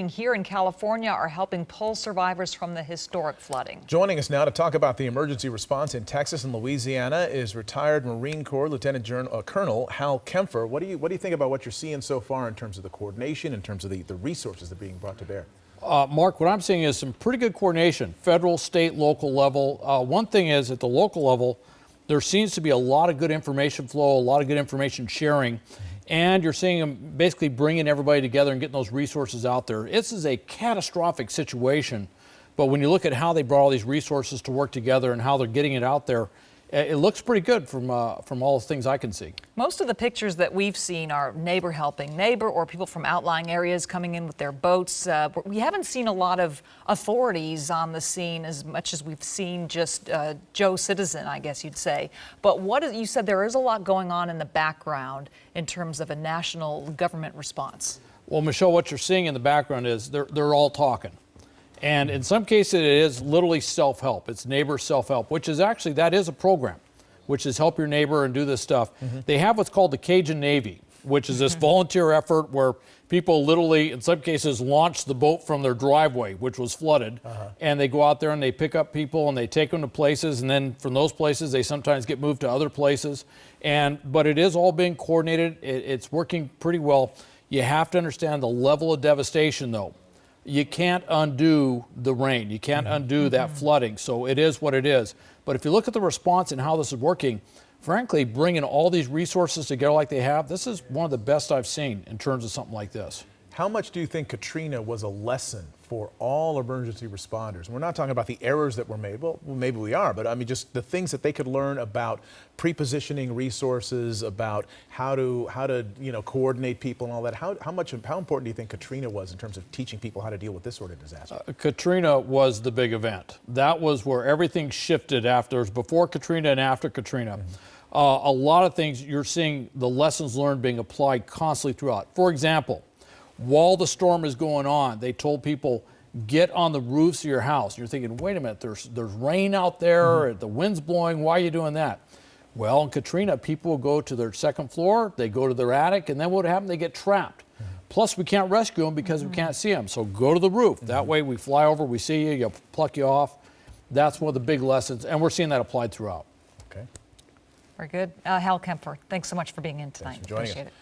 here in California are helping pull survivors from the historic flooding. Joining us now to talk about the emergency response in Texas and Louisiana is retired Marine Corps Lieutenant Colonel Hal Kempfer. What do you think about what you're seeing so far in terms of the coordination, in terms of the resources that are being brought to bear? Mark, what I'm seeing is some pretty good coordination, federal, state, local level. One thing is at the local level, there seems to be a lot of good information flow, a lot of good information sharing, and you're seeing them basically bringing everybody together and getting those resources out there. This is a catastrophic situation, but when you look at how they brought all these resources to work together and how they're getting it out there, it looks pretty good from all the things I can see. Most of the pictures that we've seen are neighbor helping neighbor or people from outlying areas coming in with their boats. We haven't seen a lot of authorities on the scene as much as we've seen just Joe Citizen, I guess you'd say. But you said there is a lot going on in the background in terms of a national government response. Well, Michelle, what you're seeing in the background is they're all talking. And in some cases, it is literally self-help. It's neighbor self-help, which is actually, that is a program, which is help your neighbor and do this stuff. They have what's called the Cajun Navy, which is this volunteer effort where people literally, in some cases, launch the boat from their driveway, which was flooded, and they go out there and they pick up people and they take them to places, and then from those places, they sometimes get moved to other places. But it is all being coordinated. It's working pretty well. You have to understand the level of devastation, though. You can't undo the rain. You can't undo that flooding. So it is what it is. But if you look at the response and how this is working, frankly, bringing all these resources together like they have, this is one of the best I've seen in terms of something like this. How much do you think Katrina was a lesson for all emergency responders? We're not talking about the errors that were made. Well, maybe we are, but I mean, just the things that they could learn about pre-positioning resources, about how to coordinate people and all that. How important do you think Katrina was in terms of teaching people how to deal with this sort of disaster? Katrina was the big event. That was where everything shifted after, before Katrina and after Katrina. A lot of things, you're seeing the lessons learned being applied constantly throughout. For example, while the storm is going on, they told people, get on the roofs of your house. You're thinking, wait a minute, there's rain out there, the wind's blowing, why are you doing that? Well, in Katrina, people will go to their second floor, they go to their attic, and then what happens? They get trapped. Plus, we can't rescue them because we can't see them. So go to the roof. That way we fly over, we see you, you pluck you off. That's one of the big lessons, and we're seeing that applied throughout. Okay. Very good. Hal Kempfer, thanks so much for being in tonight. Thanks for joining us. Appreciate it.